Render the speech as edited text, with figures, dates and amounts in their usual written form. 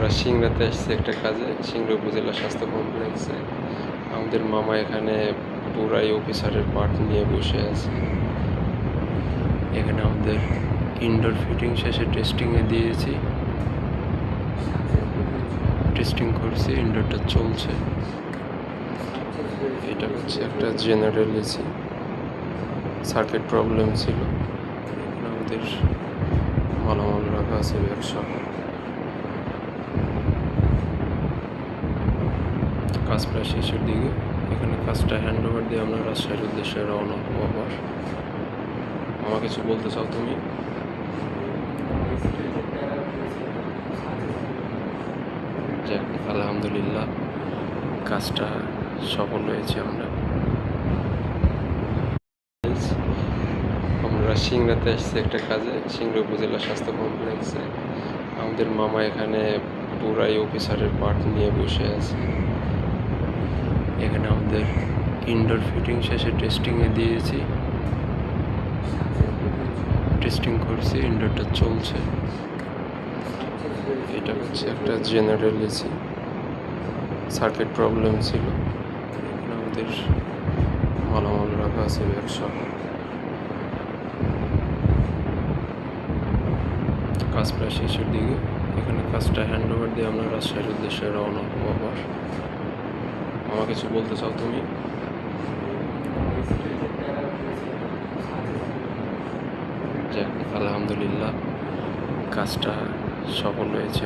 আমরা সিংড়াতে আসছি একটা কাজে, সিংড়া উপজেলা স্বাস্থ্য কমপ্লেক্সে। আমাদের মামা এখানে পুরাই অফিসারের পার্ট নিয়ে বসে আছে। এখানে আমাদের ইনডোর ফিটিং শেষে টেস্টিংয়ে দিয়েছি, টেস্টিং করছি, ইনডোরটা চলছে। এটা হচ্ছে একটা জেনারেল এসি, সার্কিট প্রবলেম ছিল। এখানে আমাদের মালামাল রাখা আছে ব্যবসা। কাজ প্রায় শেষের দিকে। এখানে কাজটা হ্যান্ড ওভার দিয়ে আমরা রাজশাহীর উদ্দেশ্যে রওনা হবো আবার। আমার কিছু বলতে চাও তুমি? যাক, আলহামদুলিল্লাহ কাজটা সফল হয়েছে। আমরা সিংড়াতে আসছি একটা কাজে, সিংড়া উপজেলা স্বাস্থ্য কমপ্লেক্সে। আমাদের মামা এখানে পুরাই অফিসারের পার্ট নিয়ে বসে আছে। এখানে আমাদের ইনডোর ফিটিং শেষে টেস্টিংয়ে দিয়েছি, টেস্টিং করছি, ইনডোরটা চলছে। এটা হচ্ছে একটা জেনারেল এসি, সার্কিট প্রবলেম ছিল। এখানে আমাদের মালামাল রাখা আছে ব্যবসা। কাজ প্রায় শেষের দিকে। এখানে কাজটা হ্যান্ড ওভার দিয়ে আমরা রাজশাহীর উদ্দেশ্যে রওনা হবো আবার। আমার কিছু বলতে চাও তুমি? যাক, আলহামদুলিল্লাহ কাজটা সফল হয়েছে।